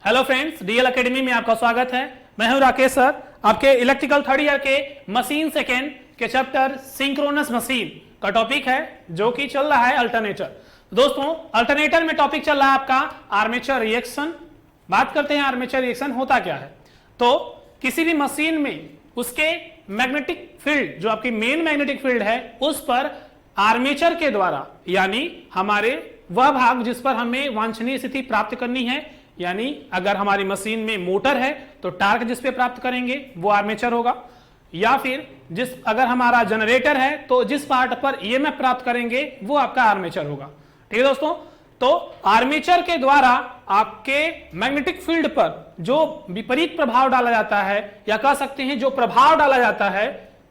Hello friends, DL academy में आपका स्वागत है। मैं हूं राकेश सर। आपके इलेक्ट्रिकल थर्ड ईयर के मशीन सेकेंड के चैप्टर सिंक्रोनस मशीन का टॉपिक है जो कि चल रहा है अल्टरनेटर। दोस्तों, अल्टरनेटर में टॉपिक चल रहा है आपका आर्मेचर रिएक्शन। बात करते हैं आर्मेचर रिएक्शन होता क्या है। तो किसी भी मशीन में उसके मैग्नेटिक फील्ड, जो आपकी मेन मैग्नेटिक फील्ड है, उस पर आर्मेचर के द्वारा, यानी हमारे वह भाग जिस पर हमें वांछनीय स्थिति प्राप्त करनी है, यानी अगर हमारी मशीन में मोटर है तो टार्क जिस पे प्राप्त करेंगे वो आर्मेचर होगा, या फिर अगर हमारा जनरेटर है तो जिस पार्ट पर ईएमएफ प्राप्त करेंगे वो आपका आर्मेचर होगा। ठीक है दोस्तों, तो आर्मेचर के द्वारा आपके मैग्नेटिक फील्ड पर जो विपरीत प्रभाव डाला जाता है, या कह सकते हैं जो प्रभाव डाला जाता है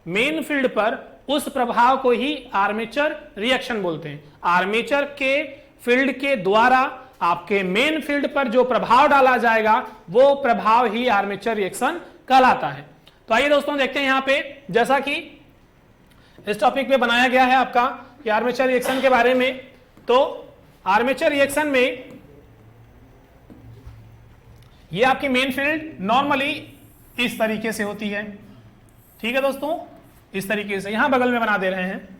मेन फील्ड पर, उस प्रभाव को ही आर्मेचर रिएक्शन बोलते हैं। आर्मेचर के फील्ड के द्वारा आपके मेन फील्ड पर जो प्रभाव डाला जाएगा वो प्रभाव ही आर्मेचर रिएक्शन कहलाता है। तो आइए दोस्तों देखते हैं यहां पे, जैसा कि इस टॉपिक पे बनाया गया है आपका कि आर्मेचर रिएक्शन के बारे में। तो आर्मेचर रिएक्शन में ये आपकी मेन फील्ड नॉर्मली इस तरीके से होती है। ठीक है दोस्तों, इस तरीके से यहां बगल में बना दे रहे हैं।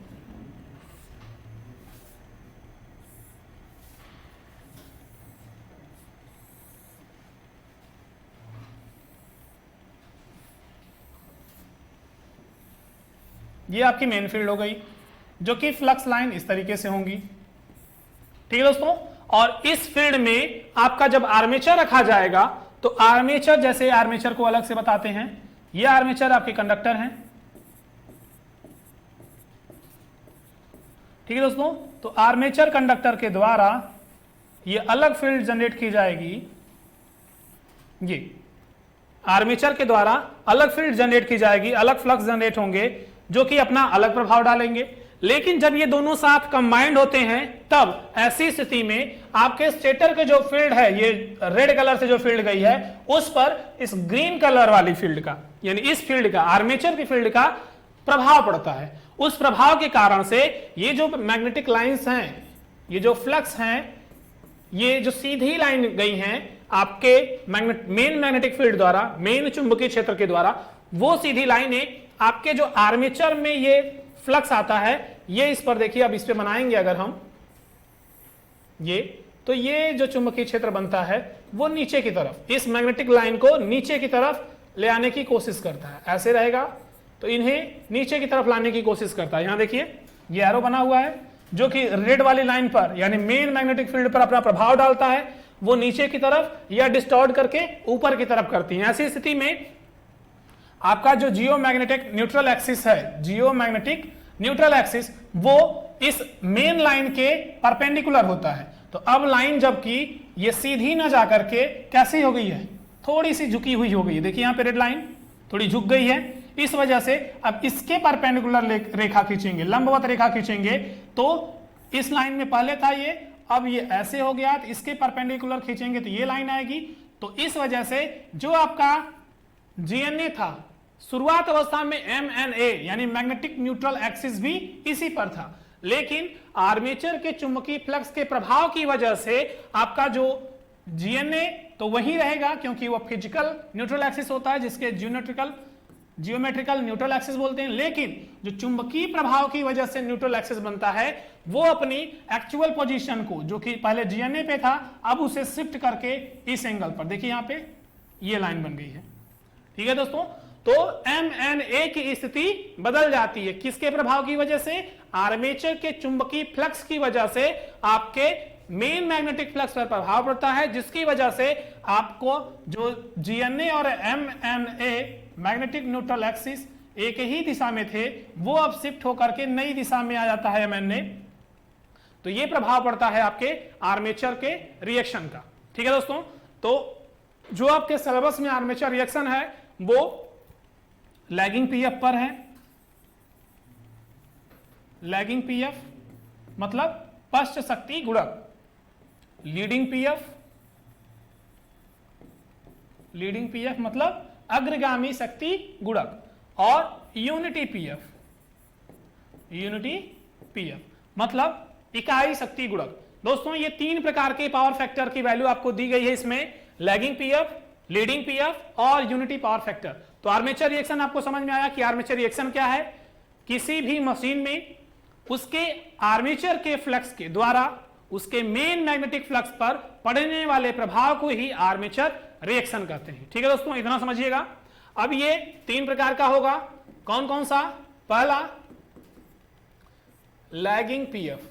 ये आपकी मेन फील्ड हो गई, जो कि फ्लक्स लाइन इस तरीके से होंगी। ठीक है दोस्तों, और इस फील्ड में आपका जब आर्मेचर रखा जाएगा तो आर्मेचर, जैसे आर्मेचर को अलग से बताते हैं, ये आर्मेचर आपके कंडक्टर हैं। ठीक है दोस्तों, तो आर्मेचर कंडक्टर के द्वारा ये अलग फील्ड जनरेट की जाएगी। ये आर्मेचर के द्वारा अलग फील्ड जनरेट की जाएगी, अलग फ्लक्स जनरेट होंगे जो कि अपना अलग प्रभाव डालेंगे। लेकिन जब ये दोनों साथ कंबाइंड होते हैं तब ऐसी स्थिति में आपके स्टेटर के जो फील्ड है, ये रेड कलर से जो फील्ड गई है, उस पर इस ग्रीन कलर वाली फील्ड का, यानी इस फील्ड का, आर्मेचर की फील्ड का प्रभाव पड़ता है। उस प्रभाव के कारण से ये जो मैग्नेटिक लाइंस हैं, ये जो फ्लक्स हैं, ये जो सीधी लाइन गई हैं आपके मेन मैग्नेटिक फील्ड द्वारा, मेन चुंबकीय क्षेत्र के द्वारा, वो सीधी लाइनें आपके जो आर्मेचर में ये फ्लक्स आता है, ये इस पर देखिए, अब इस पे बनाएंगे अगर हम ये, तो ये जो चुंबकीय क्षेत्र बनता है वो नीचे की तरफ, इस मैग्नेटिक लाइन को नीचे की तरफ ले आने की कोशिश करता है। ऐसे रहेगा तो इन्हें नीचे की तरफ लाने की कोशिश करता है। यहां देखिए ये एरो बना हुआ है जो कि रेड वाली लाइन पर, यानी मेन मैग्नेटिक फील्ड पर अपना प्रभाव डालता है, वो नीचे की तरफ या डिस्टॉर्ट करके ऊपर की तरफ करती है। ऐसी स्थिति में आपका जो जियोमैग्नेटिक न्यूट्रल एक्सिस है, जियोमैग्नेटिक न्यूट्रल एक्सिस, वो इस मेन लाइन के परपेंडिकुलर होता है। तो अब लाइन जबकि ये सीधी ना जाकर के कैसी हो गई है, थोड़ी सी झुकी हुई हो गई है। देखिए यहाँ पे रेड लाइन थोड़ी झुक गई है, इस वजह से अब इसके परपेंडिकुलर रेखा खींचेंगे, लंबवत रेखा खींचेंगे, तो इस लाइन में पहले था ये, अब ये ऐसे हो गया, तो इसके परपेंडिकुलर खींचेंगे तो ये लाइन आएगी। तो इस वजह से जो आपका जीएनए था, शुरुआत अवस्था में एमएनए यानी मैग्नेटिक न्यूट्रल एक्सिस भी इसी पर था, लेकिन आर्मेचर के चुंबकीय फ्लक्स के प्रभाव की वजह से आपका जो जीएनए तो वही रहेगा, क्योंकि वो फिजिकल न्यूट्रल एक्सिस होता है जिसके जियोमेट्रिकल न्यूट्रल एक्सिस बोलते हैं। लेकिन जो चुंबकीय प्रभाव की वजह से न्यूट्रल एक्सिस बनता है, वो अपनी एक्चुअल पोजीशन को, जो कि पहले जीएनए पे था, अब उसे शिफ्ट करके इस एंगल पर, देखिए यहां पे ये लाइन बन गई है। ठीक है दोस्तों, तो एमएनए की स्थिति बदल जाती है, किसके प्रभाव की वजह से? आर्मेचर के चुंबकीय फ्लक्स की वजह से आपके मेन मैग्नेटिक फ्लक्स पर प्रभाव पड़ता है, जिसकी वजह से आपको जो जीएनए और एमएनए मैग्नेटिक न्यूट्रल एक्सिस एक ही दिशा में थे, वो अब शिफ्ट होकर के नई दिशा में आ जाता है एमएनए। तो ये प्रभाव पड़ता है आपके आर्मेचर के रिएक्शन का। ठीक है दोस्तों, तो जो आपके सिलेबस में आर्मेचर रिएक्शन है वो लैगिंग पीएफ पर है। लैगिंग पीएफ मतलब पश्च शक्ति गुणक, लीडिंग पीएफ मतलब अग्रगामी शक्ति गुणक, और यूनिटी पीएफ मतलब इकाई शक्ति गुणक। दोस्तों ये तीन प्रकार के पावर फैक्टर की वैल्यू आपको दी गई है इसमें, लैगिंग पीएफ, लीडिंग पीएफ और यूनिटी पावर फैक्टर। तो आर्मेचर रिएक्शन आपको समझ में आया कि आर्मेचर रिएक्शन क्या है। किसी भी मशीन में उसके आर्मेचर के फ्लक्स के द्वारा उसके मेन मैग्नेटिक फ्लक्स पर पड़ने वाले प्रभाव को ही आर्मेचर रिएक्शन कहते हैं। ठीक है दोस्तों, इतना समझिएगा। अब ये 3 प्रकार का होगा, कौन कौन सा? पहला लैगिंग पीएफ,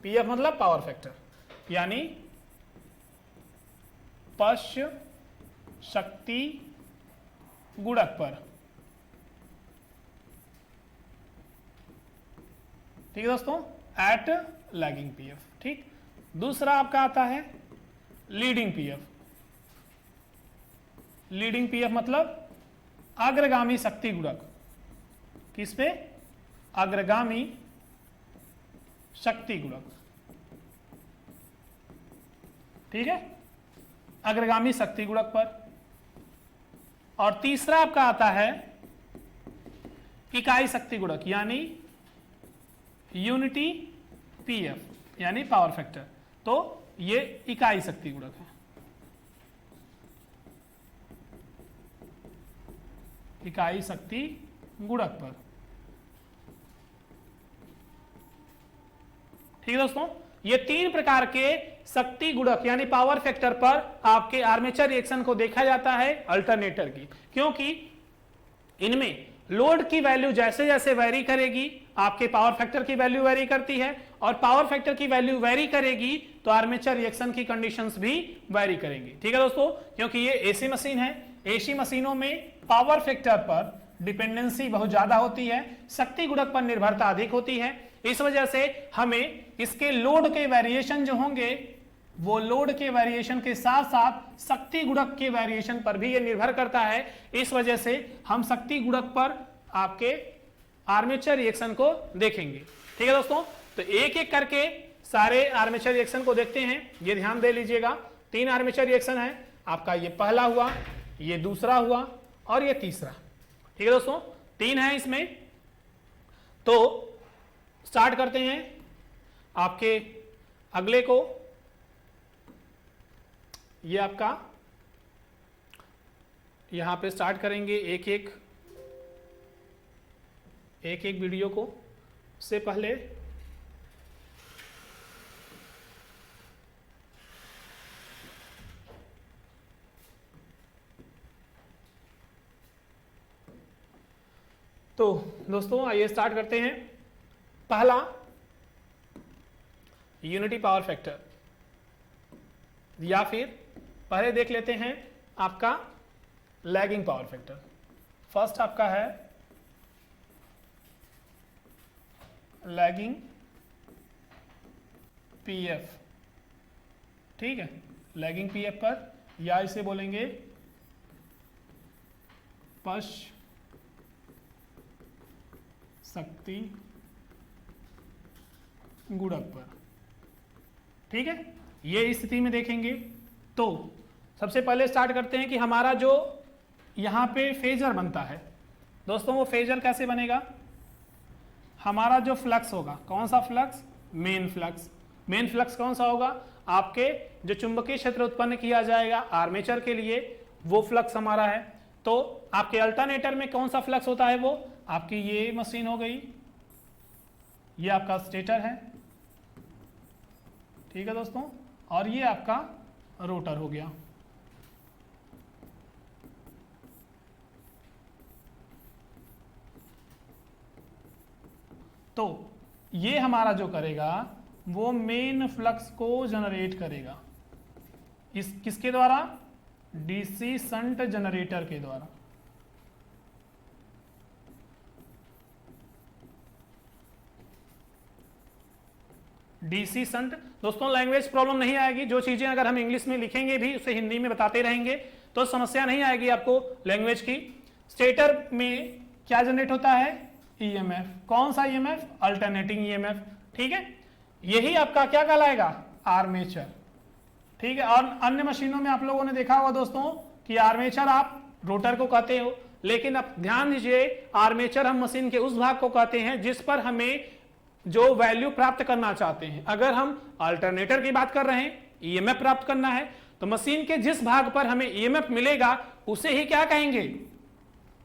पीएफ मतलब पावर फैक्टर, यानी पश्च शक्ति गुणक पर। ठीक है दोस्तों, एट लैगिंग पीएफ। ठीक, दूसरा आपका आता है लीडिंग पीएफ। लीडिंग पीएफ मतलब अग्रगामी शक्ति गुणक। किस पे? अग्रगामी शक्ति गुणक। ठीक है, अग्रगामी शक्ति गुणक पर। और तीसरा आपका आता है इकाई शक्ति गुणक, यानी यूनिटी पीएफ, यानी पावर फैक्टर। तो ये इकाई शक्ति गुणक है, इकाई शक्ति गुणक पर। ठीक है दोस्तों, ये 3 प्रकार के शक्ति गुणक यानी पावर फैक्टर पर आपके आर्मेचर रिएक्शन को देखा जाता है अल्टरनेटर की, क्योंकि इनमें लोड की वैल्यू जैसे जैसे वेरी करेगी आपके पावर फैक्टर की वैल्यू वेरी करती है, और पावर फैक्टर की वैल्यू वेरी करेगी तो आर्मेचर रिएक्शन की कंडीशंस भी वेरी करेंगी। ठीक है दोस्तों, क्योंकि ये एसी मशीन है, एसी मशीनों में पावर फैक्टर पर डिपेंडेंसी बहुत ज्यादा होती है, शक्ति गुणक पर निर्भरता अधिक होती है। इस वजह से हमें इसके लोड के वेरिएशन जो होंगे वो लोड के वेरिएशन के साथ साथ शक्ति गुणक के वेरिएशन पर भी ये निर्भर करता है। इस वजह से हम शक्ति गुणक पर आपके आर्मेचर रिएक्शन को देखेंगे। ठीक है दोस्तों, तो एक एक करके सारे आर्मेचर रिएक्शन को देखते हैं। ये ध्यान दे लीजिएगा, 3 आर्मेचर रिएक्शन है आपका। ये पहला हुआ, ये दूसरा हुआ और ये तीसरा। ठीक है दोस्तों, 3 है इसमें। तो स्टार्ट करते हैं आपके अगले को। ये आपका यहां पे स्टार्ट करेंगे एक एक वीडियो को। उससे पहले तो दोस्तों आइए स्टार्ट करते हैं। पहला यूनिटी पावर फैक्टर, या फिर पहले देख लेते हैं आपका लैगिंग पावर फैक्टर। फर्स्ट आपका है लैगिंग पीएफ। ठीक है, लैगिंग पीएफ पर, या इसे बोलेंगे पश्च शक्ति गुणक पर। ठीक है, ये स्थिति में देखेंगे। तो सबसे पहले स्टार्ट करते हैं कि हमारा जो यहां पे फेजर बनता है दोस्तों, वो फेजर कैसे बनेगा? हमारा जो फ्लक्स होगा, कौन सा flux? Main flux. Main flux कौन सा होगा? आपके जो चुंबकीय क्षेत्र उत्पन्न किया जाएगा आर्मेचर के लिए, वो फ्लक्स हमारा है। तो आपके अल्टरनेटर में कौन सा फ्लक्स होता है? वो आपकी ये मशीन हो गई, ये आपका स्टेटर है। ठीक है दोस्तों, और ये आपका रोटर हो गया। तो ये हमारा जो करेगा वो मेन फ्लक्स को जनरेट करेगा। इस किसके द्वारा? डीसी शंट जनरेटर के द्वारा। डीसी शंट दोस्तों, लैंग्वेज प्रॉब्लम नहीं आएगी। जो चीजें अगर हम इंग्लिश में लिखेंगे भी उसे हिंदी में बताते रहेंगे तो समस्या नहीं आएगी आपको लैंग्वेज की। स्टेटर में क्या जनरेट होता है? ईएमएफ। कौन सा ईएमएफ? Alternating EMF. ठीक है, यही आपका क्या कहलाएगा? आर्मेचर। ठीक है, और अन्य मशीनों में आप लोगों ने देखा होगा दोस्तों कि आर्मेचर आप रोटर को कहते हो, लेकिन अब ध्यान दीजिए आर्मेचर हम मशीन के उस भाग को कहते हैं जिस पर हमें जो वैल्यू प्राप्त करना चाहते हैं, अगर हम अल्टरनेटर की बात कर रहे हैं, ईएमएफ प्राप्त करना है, तो मशीन के जिस भाग पर हमें ईएमएफ मिलेगा उसे ही क्या कहेंगे,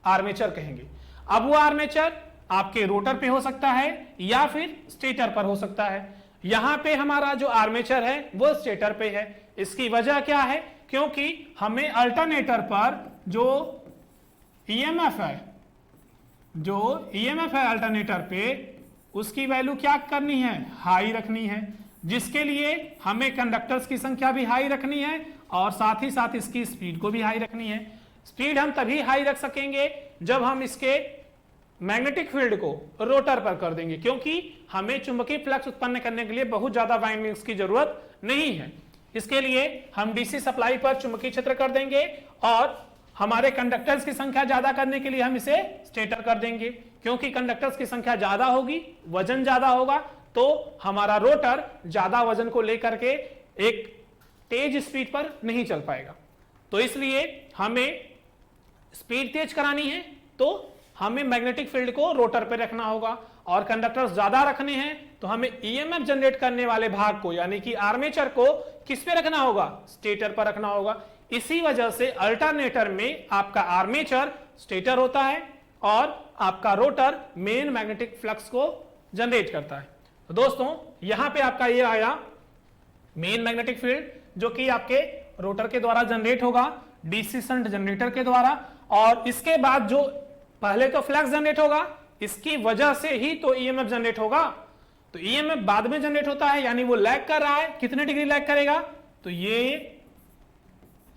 आर्मेचर कहेंगे। अब वो आर्मेचर आपके रोटर पे हो सकता है या फिर स्टेटर पर हो सकता है। यहां पे हमारा जो आर्मेचर है वो स्टेटर पे है। इसकी वजह क्या है, क्योंकि हमें अल्टरनेटर पर जो ईएमएफ है अल्टरनेटर पे, उसकी वैल्यू क्या करनी है, हाई रखनी है, जिसके लिए हमें कंडक्टर्स की संख्या भी हाई रखनी है और साथ ही साथ इसकी स्पीड को भी हाई रखनी है। स्पीड हम तभी हाई रख सकेंगे जब हम इसके मैग्नेटिक फील्ड को रोटर पर कर देंगे, क्योंकि हमें चुंबकीय फ्लक्स उत्पन्न करने के लिए बहुत ज्यादा वाइंडिंग्स की जरूरत नहीं है। इसके लिए हम डीसी सप्लाई पर चुंबकीय क्षेत्र कर देंगे और हमारे कंडक्टर्स की संख्या ज्यादा करने के लिए हम इसे स्टेटर कर देंगे, क्योंकि कंडक्टर्स की संख्या ज्यादा होगी, वजन ज्यादा होगा, तो हमारा रोटर ज्यादा वजन को लेकर के एक तेज स्पीड पर नहीं चल पाएगा। तो इसलिए हमें स्पीड तेज करानी है तो हमें मैग्नेटिक फील्ड को रोटर पे रखना होगा, और कंडक्टर्स ज्यादा रखने हैं तो हमें ईएमएफ जनरेट करने वाले भाग को यानी कि आर्मेचर को किस पे रखना होगा, स्टेटर पर रखना होगा। इसी वजह से अल्टरनेटर में आपका आर्मेचर स्टेटर होता है और आपका रोटर मेन मैग्नेटिक फ्लक्स को जनरेट करता है। तो दोस्तों यहां पे आपका ये आया मेन मैग्नेटिक फील्ड, जो कि आपके रोटर के द्वारा जनरेट होगा, डीसी शंट जनरेटर के द्वारा, और इसके बाद जो पहले तो फ्लक्स जनरेट होगा, इसकी वजह से ही तो ईएमएफ जनरेट होगा। तो ईएमएफ बाद में जनरेट होता है, यानी वो लैग कर रहा है, कितने डिग्री लैग करेगा, तो ये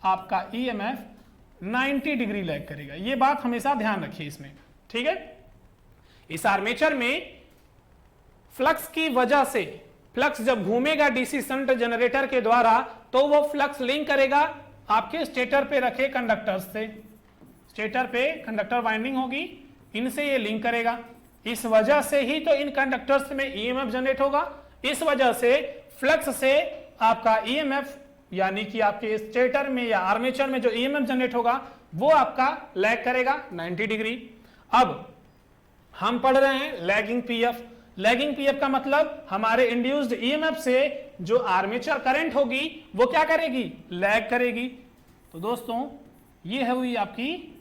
आपका ईएमएफ 90 डिग्री लैग करेगा। ये बात हमेशा ध्यान रखिए इसमें, ठीक है। इस आर्मेचर में फ्लक्स की वजह से, फ्लक्स जब घूमेगा डीसी शंट जनरेटर के द्वारा, तो वो फ्लक्स लिंक करेगा आपके स्टेटर पे रखे कंडक्टर्स से। स्टेटर पे कंडक्टर वाइंडिंग होगी, इनसे ये लिंक करेगा। इस वजह से ही तो इन कंडक्टर्स में ईएमएफ जनरेट होगा। इस वजह से फ्लक्स से आपका ईएमएफ यानी कि आपके स्टेटर में या आर्मेचर में जो ईएमएफ जनरेट होगा वो आपका लैग करेगा 90 डिग्री। अब हम पढ़ रहे हैं लैगिंग पीएफ। लैगिंग पीएफ का मतलब हमारे इंड्यूस्ड ईएमएफ से जो आर्मेचर करंट होगी वो क्या करेगी, लैग करेगी। तो दोस्तों ये है हुई आपकी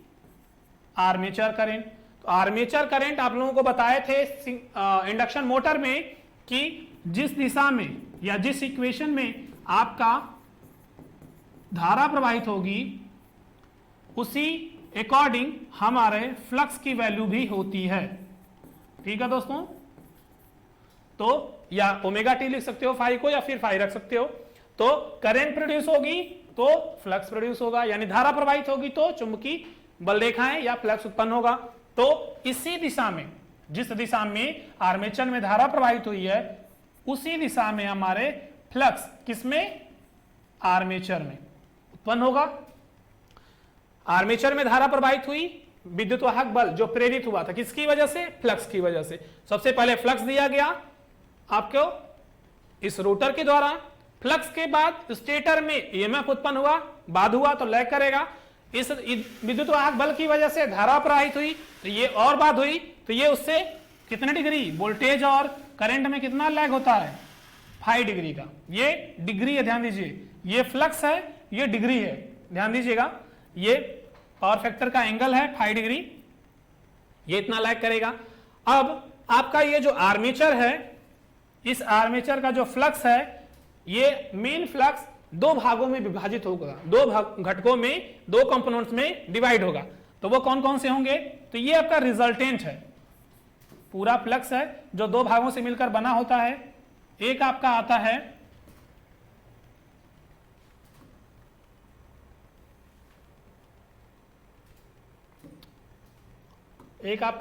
आर्मेचर करंट। तो आर्मेचर करंट आप लोगों को बताए थे इंडक्शन मोटर में कि जिस दिशा में या जिस इक्वेशन में आपका धारा प्रवाहित होगी उसी अकॉर्डिंग हमारे फ्लक्स की वैल्यू भी होती है, ठीक है दोस्तों। तो या ओमेगा टी लिख सकते हो फाई को, या फिर फाई रख सकते हो। तो करंट प्रोड्यूस होगी तो फ्लक्स प्रोड्यूस होगा, यानी धारा प्रवाहित होगी तो चुंबकीय बल रेखाएं या फ्लक्स उत्पन्न होगा। तो इसी दिशा में, जिस दिशा में आर्मेचर में धारा प्रवाहित हुई है उसी दिशा में हमारे फ्लक्स किसमें, आर्मेचर में उत्पन्न होगा। आर्मेचर में धारा प्रवाहित हुई, विद्युत वाहक बल जो प्रेरित हुआ था किसकी वजह से, फ्लक्स की वजह से। सबसे पहले फ्लक्स दिया गया आपको इस रोटर के द्वारा, फ्लक्स के बाद स्टेटर में ईएमएफ उत्पन्न हुआ, बाद हुआ तो लैग करेगा। इस विद्युत वाहक बल की वजह से धारा प्रवाहित हुई तो ये और बाद हुई, तो ये उससे कितने डिग्री, वोल्टेज और करंट में कितना लैग होता है, 5 डिग्री का। ये डिग्री है, ध्यान दीजिए, ये फ्लक्स है, ये डिग्री है, ध्यान दीजिएगा। ये पावर फैक्टर का एंगल है 5 डिग्री, ये इतना लैग करेगा। अब आपका ये जो आर्मेचर है, इस आर्मेचर का जो फ्लक्स है, ये मेन फ्लक्स दो भागों में विभाजित होगा, दो घटकों में, दो कंपोनेंट्स में डिवाइड होगा। तो वो कौन कौन से होंगे, तो ये आपका रिजल्टेंट है, पूरा फ्लक्स है जो दो भागों से मिलकर बना होता है। एक आपका आता है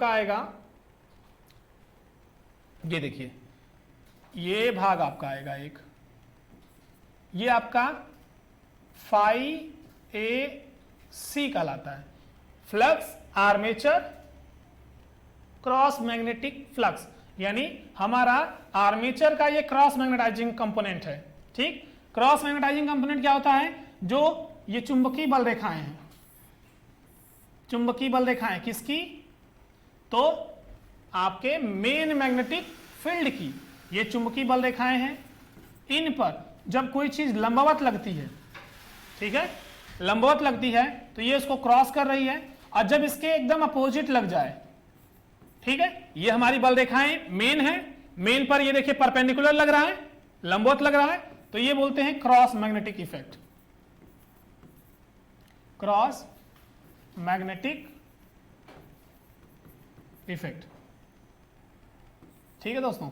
आएगा, ये देखिए, ये भाग आपका आएगा एक, ये आपका फाई ए सी कहलाता है, flux armature cross magnetic flux, यानी हमारा आर्मेचर का ये क्रॉस मैग्नेटाइजिंग कंपोनेंट है, ठीक। क्रॉस मैग्नेटाइजिंग कंपोनेंट क्या होता है, जो ये चुंबकीय बल रेखाएं हैं, चुंबकीय बल रेखाएं किसकी, तो आपके मेन मैग्नेटिक फील्ड की ये चुंबकीय बल रेखाएं हैं, इन पर जब कोई चीज लंबवत लगती है, ठीक है, लंबवत लगती है तो ये इसको क्रॉस कर रही है, और जब इसके एकदम अपोजिट लग जाए, ठीक है, ये हमारी बल रेखाएं मेन है, मेन पर ये देखिए परपेंडिकुलर लग रहा है, लंबवत लग रहा है, तो ये बोलते हैं cross magnetic effect, cross magnetic effect. ठीक है दोस्तों,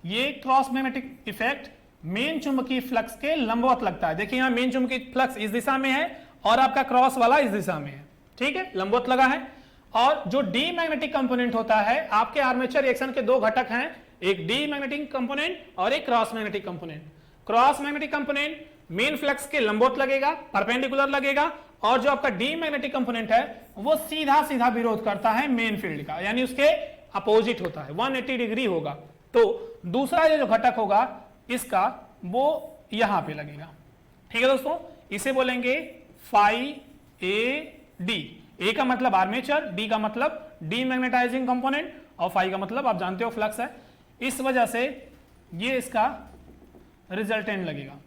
ये क्रॉस मैग्नेटिक इफेक्ट मेन चुंबकीय फ्लक्स के लंबवत लगता है। देखिए यहां मेन चुंबकीय फ्लक्स इस दिशा में है और आपका क्रॉस वाला इस दिशा में है, ठीक है, लंबवत लगा है। और जो डी मैग्नेटिक कंपोनेंट होता है, आपके आर्मेचर रिएक्शन के दो घटक हैं, एक डी मैग्नेटिक कंपोनेंट और एक cross magnetic component. Cross magnetic component main flux के लंबवत लगेगा, परपेंडिकुलर लगेगा, और जो आपका डी मैग्नेटिक कंपोनेंट है वो सीधा सीधा विरोध करता है मेन फील्ड का, यानी उसके अपोजिट होता है, 180 डिग्री होगा। तो दूसरा ये जो घटक होगा इसका वो यहां पे लगेगा। ठीक है दोस्तों, इसे बोलेंगे फाई ए डी। ए का मतलब आर्मेचर, डी का मतलब डी मैग्नेटाइजिंग कंपोनेंट, और फाई का मतलब आप जानते हो फ्लक्स है। इस वजह से ये इसका रिजल्टेंट लगेगा।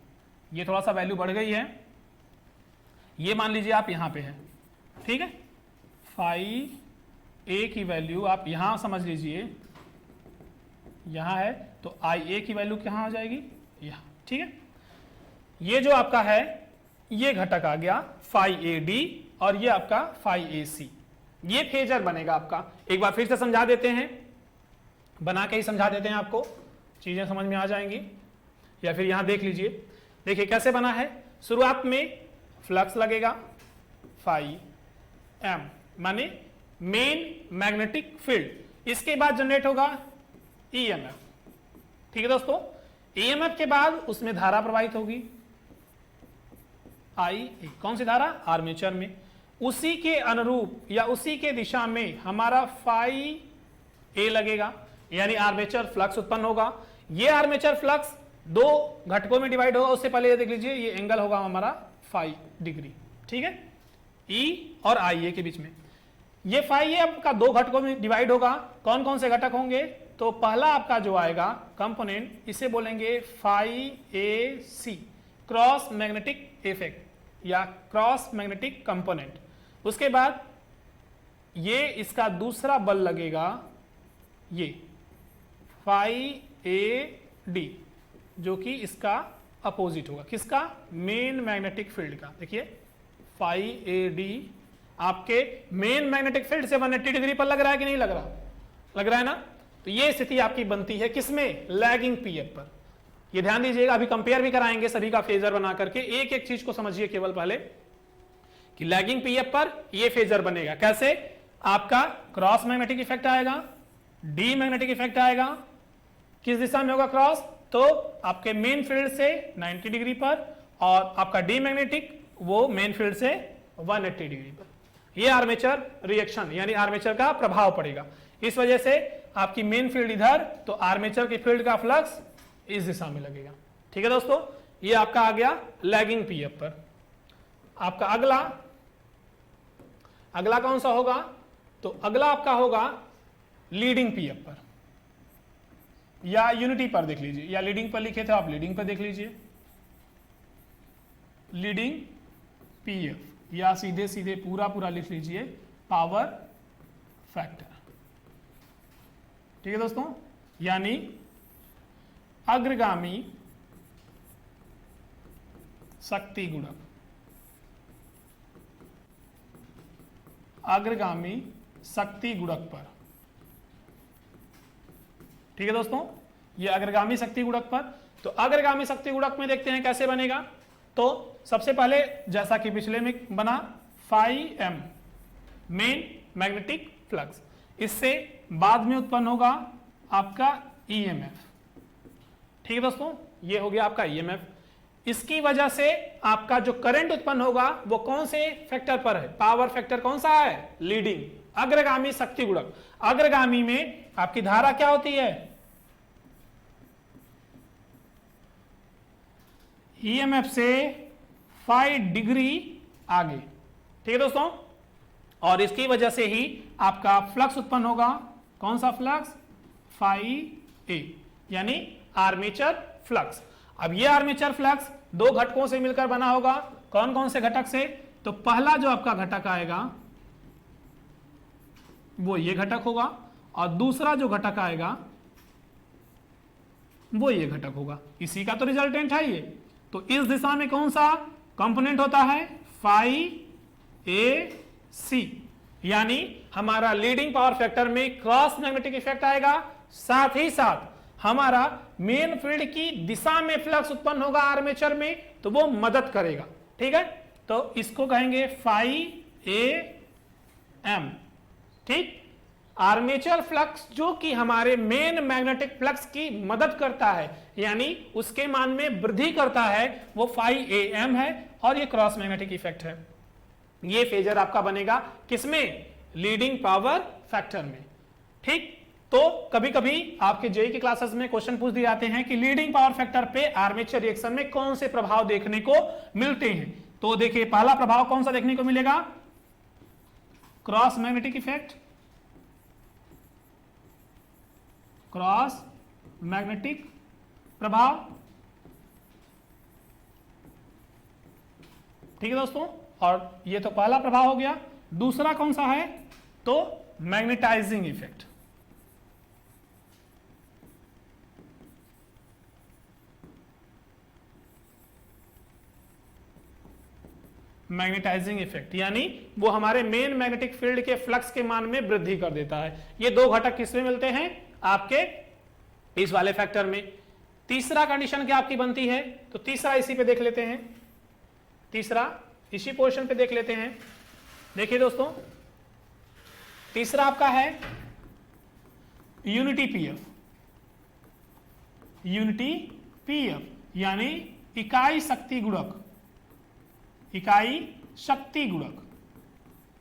ये थोड़ा सा वैल्यू बढ़ गई है, ये मान लीजिए आप यहां पे है, ठीक है, फाई ए की वैल्यू आप यहां समझ लीजिए, यहां है तो आई ए की वैल्यू कहां आ जाएगी, यहां, ठीक है। ये जो आपका है ये घटक आ गया फाई ए डी, और ये आपका फाई ए सी, ये फेजर बनेगा आपका। एक बार फिर से समझा देते हैं, बना के ही समझा देते हैं, आपको चीजें समझ में आ जाएंगी, या फिर यहां देख लीजिए। देखिए कैसे बना है, शुरुआत में फ्लक्स लगेगा फाई एम, माने मेन मैग्नेटिक फील्ड, इसके बाद जनरेट होगा ईएमएफ। ठीक है दोस्तों, ईएमएफ के बाद उसमें धारा प्रवाहित होगी आई, कौन सी धारा, आर्मेचर में। उसी के अनुरूप या उसी के दिशा में हमारा फाई ए लगेगा, यानी आर्मेचर फ्लक्स उत्पन्न होगा। ये आर्मेचर फ्लक्स दो घटकों में डिवाइड होगा। उससे पहले ये देख लीजिए, ये एंगल होगा हमारा 5 डिग्री, ठीक है, ई और आई ए के बीच में। ये फाई ए आपका दो घटकों में डिवाइड होगा। कौन कौन से घटक होंगे, तो पहला आपका जो आएगा कंपोनेंट, इसे बोलेंगे phi A C, cross magnetic effect या क्रॉस मैग्नेटिक कंपोनेंट। उसके बाद ये इसका दूसरा बल लगेगा, ये फाई ए डी, जो कि इसका अपोजिट होगा, किसका, मेन मैग्नेटिक फील्ड का। देखिए फाई ए डी आपके मेन मैग्नेटिक फील्ड से 180 डिग्री पर लग रहा है कि नहीं लग रहा, लग रहा है ना। तो ये स्थिति आपकी बनती है किसमें, लैगिंग पीएफ पर। ये ध्यान दीजिएगा, अभी कंपेयर भी कराएंगे सभी का फेजर बना करके। एक एक चीज को समझिए केवल पहले, कि लैगिंग पीएफ पर ये फेजर बनेगा कैसे, आपका क्रॉस मैग्नेटिक इफेक्ट आएगा, डी मैग्नेटिक इफेक्ट आएगा। किस दिशा में होगा क्रॉस, तो आपके मेन फील्ड से 90 डिग्री पर, और आपका डी मैग्नेटिक वो मेन फील्ड से 180 डिग्री पर। ये आर्मेचर रिएक्शन यानी आर्मेचर का प्रभाव पड़ेगा। इस वजह से आपकी मेन फील्ड इधर, तो आर्मेचर की फील्ड का फ्लक्स इस दिशा में लगेगा। ठीक है दोस्तों, ये आपका आ गया लैगिंग पीएफ पर। आपका अगला कौन सा होगा, तो अगला आपका होगा लीडिंग पीएफ पर, या यूनिटी पर देख लीजिए, या लीडिंग पर लिखे थे आप, लीडिंग पर देख लीजिए, लीडिंग पीएफ, या सीधे सीधे पूरा लिख लीजिए पावर फैक्टर। ठीक है दोस्तों, यानी अग्रगामी शक्ति गुणक, अग्रगामी शक्ति गुणक पर। ठीक है दोस्तों, ये अग्रगामी शक्ति गुणक पर। तो अग्रगामी शक्ति गुणक में देखते हैं कैसे बनेगा। तो सबसे पहले जैसा कि पिछले में बना, phi M main magnetic flux, इससे बाद में उत्पन्न होगा आपका ईएमएफ। ठीक है दोस्तों, ये हो गया आपका ईएमएफ। इसकी वजह से आपका जो करंट उत्पन्न होगा वो कौन से फैक्टर पर है, पावर फैक्टर कौन सा है, लीडिंग, अग्रगामी शक्ति गुणक। अग्रगामी में आपकी धारा क्या होती है, ईएमएफ से 5 डिग्री आगे। ठीक है दोस्तों, और इसकी वजह से ही आपका फ्लक्स उत्पन्न होगा कौन सा फ्लक्स, फाई ए, यानी आर्मेचर फ्लक्स। अब ये आर्मेचर फ्लक्स दो घटकों से मिलकर बना होगा। कौन कौन से घटक से? तो पहला जो आपका घटक आएगा वो ये घटक होगा, और दूसरा जो घटक आएगा वो ये घटक होगा। इसी का तो रिजल्टेंट है ये। तो इस दिशा में कौन सा कंपोनेंट होता है, फाई ए सी, यानी हमारा लीडिंग पावर फैक्टर में क्रॉस मैग्नेटिक इफेक्ट आएगा, साथ ही साथ हमारा मेन फील्ड की दिशा में फ्लक्स उत्पन्न होगा आर्मेचर में, तो वो मदद करेगा। ठीक है, तो इसको कहेंगे फाई ए एम। ठीक, आर्मेचर फ्लक्स जो कि हमारे मेन मैग्नेटिक फ्लक्स की मदद करता है, यानी उसके मान में वृद्धि करता है, वो फाई ए एम है, और ये क्रॉस मैग्नेटिक इफेक्ट है। ये फेजर आपका बनेगा किसमें, लीडिंग पावर फैक्टर में। ठीक, तो कभी कभी आपके जेईई के क्लासेस में क्वेश्चन पूछ दिए जाते हैं कि लीडिंग पावर फैक्टर पे आर्मेचर रिएक्शन में कौन से प्रभाव देखने को मिलते हैं। तो देखिए, पहला प्रभाव कौन सा देखने को मिलेगा, cross magnetic effect, cross magnetic प्रभाव। ठीक है दोस्तों, और ये तो पहला प्रभाव हो गया। दूसरा कौन सा है, तो मैग्नेटाइजिंग इफेक्ट। मैग्नेटाइजिंग इफेक्ट, यानी वो हमारे मेन मैग्नेटिक फील्ड के फ्लक्स के मान में वृद्धि कर देता है। ये दो घटक किसमें मिलते हैं, आपके इस वाले फैक्टर में। तीसरा कंडीशन क्या आपकी बनती है, तो तीसरा इसी पे देख लेते हैं, तीसरा इसी पोजीशन पे देख लेते हैं। देखिए दोस्तों, तीसरा आपका है यूनिटी पीएफ, यूनिटी पीएफ यानी इकाई शक्ति गुणक, इकाई शक्ति गुणक।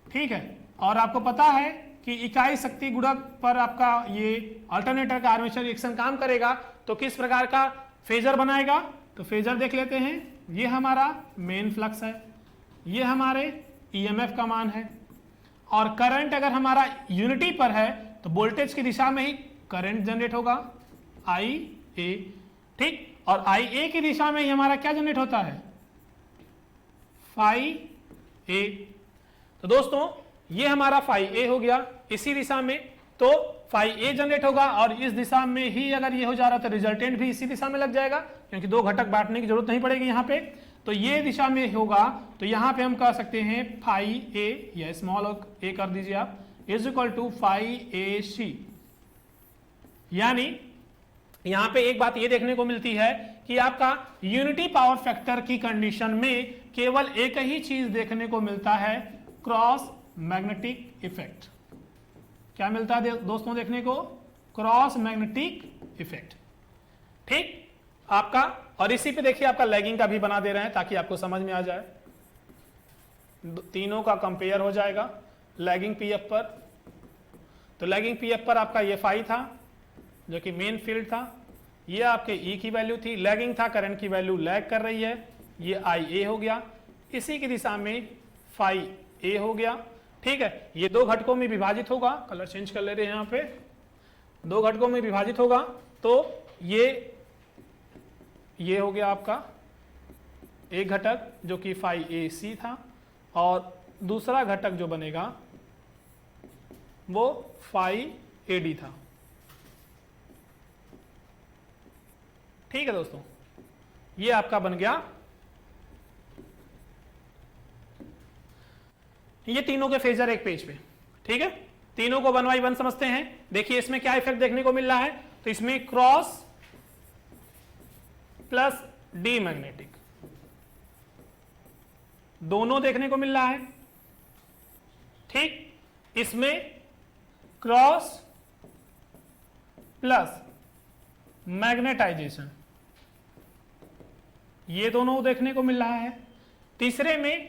ठीक है, और आपको पता है कि इकाई शक्ति गुणक पर आपका ये अल्टरनेटर का आर्मेचर रिएक्शन काम करेगा, तो किस प्रकार का फेजर बनाएगा, तो फेजर देख लेते हैं। ये हमारा मेन फ्लक्स है, ये हमारे ईएमएफ का मान है, और करंट अगर हमारा यूनिटी पर है तो वोल्टेज की दिशा में ही करंट जनरेट होगा, आई ए। ठीक, और आई ए की दिशा में ही हमारा क्या जनरेट होता है, फाई ए। तो दोस्तों ये हमारा फाई ए हो गया इसी दिशा में, तो फाई ए जनरेट होगा, और इस दिशा में ही अगर ये हो जा रहा तो रिजल्टेंट भी इसी दिशा में लग जाएगा, क्योंकि दो घटक बांटने की जरूरत नहीं पड़ेगी यहाँ पे। तो ये दिशा में होगा, तो यहाँ पे हम कह सकते हैं फाई ए, या स्मॉल ए कर दीजिए आप, is equal to phi A C. यानी यहां पे एक बात ये देखने को मिलती है कि आपका यूनिटी पावर फैक्टर की कंडीशन में केवल एक ही चीज देखने को मिलता है, क्रॉस मैग्नेटिक इफेक्ट। क्या मिलता है दोस्तों देखने को, क्रॉस मैग्नेटिक इफेक्ट। ठीक, आपका, और इसी पे देखिए आपका लैगिंग का भी बना दे रहे हैं ताकि आपको समझ में आ जाए, तीनों का कंपेयर हो जाएगा लैगिंग पीएफ पर। तो लैगिंग पीएफ पर आपका ये फाई था जो कि मेन फील्ड था, ये आपके ई की वैल्यू थी, लैगिंग था, करंट की वैल्यू लैग कर रही है, ये आई ए हो गया, इसी की दिशा में फाई ए हो गया। ठीक है, ये दो घटकों में विभाजित होगा, कलर चेंज कर ले रहे हैं यहाँ पे, दो घटकों में विभाजित होगा, तो ये हो गया आपका एक घटक जो कि फाई ए सी था, और दूसरा घटक जो बनेगा वो फाई ए डी था। ठीक है दोस्तों, ये आपका बन गया, ये तीनों के फेजर एक पेज पे। ठीक है, तीनों को 1 बाय 1 समझते हैं। देखिए इसमें क्या इफेक्ट देखने को मिल रहा है, तो इसमें क्रॉस प्लस डी मैग्नेटिक दोनों देखने को मिल रहा है। ठीक, इसमें क्रॉस प्लस मैग्नेटाइजेशन ये दोनों देखने को मिल रहा है। तीसरे में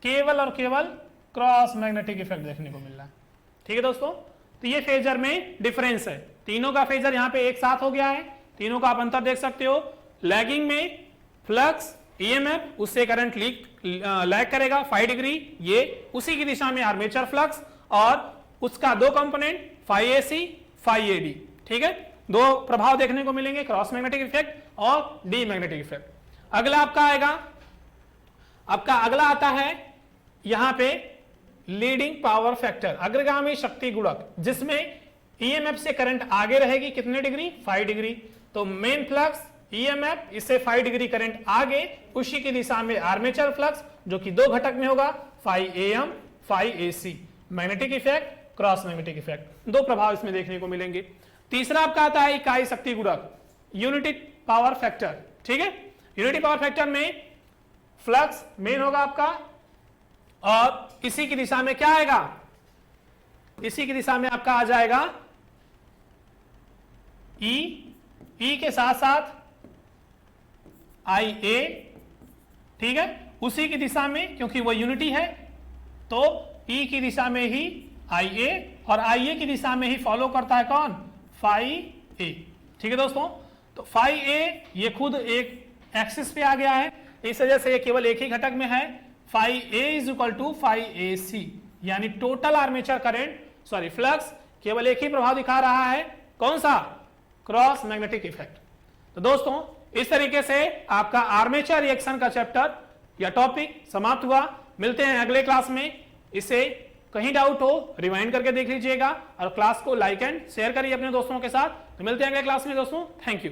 केवल और केवल क्रॉस मैग्नेटिक इफेक्ट देखने को मिल रहा है। ठीक है दोस्तों, तो ये फेजर में डिफरेंस है, तीनों का फेजर यहां पे एक साथ हो गया है, तीनों का आप अंतर देख सकते हो। लैगिंग में फ्लक्स ईएमएफ, उससे करंट लैग करेगा 5 डिग्री, ये उसी की दिशा में आर्मेचर फ्लक्स, और उसका दो component phi AC phi A D. ठीक है, दो प्रभाव देखने को मिलेंगे, क्रॉस मैग्नेटिक इफेक्ट और डी मैग्नेटिक इफेक्ट। अगला आपका आएगा, आपका अगला आता है यहां पे लीडिंग पावर फैक्टर, अग्रगामी शक्ति गुणक, जिसमें ईएमएफ से करंट आगे रहेगी कितने डिग्री, 5 डिग्री। तो मेन फ्लक्स ईएमएफ, इससे 5 डिग्री करंट आगे, उसी की दिशा में आर्मेचर फ्लक्स जो कि दो घटक में होगा, phi AM phi AC. Magnetic effect, cross magnetic effect, दो प्रभाव इसमें देखने को मिलेंगे। तीसरा आपका आता है इकाई शक्ति गुणक, यूनिटी पावर फैक्टर। ठीक है, यूनिटी पावर फैक्टर में फ्लक्स मेन होगा आपका, और इसी की दिशा में क्या आएगा, इसी की दिशा में आपका आ जाएगा ई के साथ साथ आई ए। ठीक है, उसी की दिशा में, क्योंकि वो यूनिटी है तो ई की दिशा में ही आई ए, और आई ए की दिशा में ही फॉलो करता है कौन, फाई ए। ठीक है दोस्तों, तो फाई ए ये खुद एक एक्सिस पे आ गया है, इस वजह से ये केवल एक ही घटक में है। Phi A is equal to phi A C, यानी total armature current sorry flux केवल एक ही प्रभाव दिखा रहा है, कौन सा, क्रॉस मैग्नेटिक इफेक्ट। तो दोस्तों इस तरीके से आपका आर्मेचर रिएक्शन का चैप्टर या टॉपिक समाप्त हुआ। मिलते हैं अगले क्लास में। इसे कहीं डाउट हो रिवाइंड करके देख लीजिएगा, और क्लास को लाइक एंड शेयर करिए अपने दोस्तों के साथ। तो मिलते हैं अगले क्लास में दोस्तों, थैंक यू।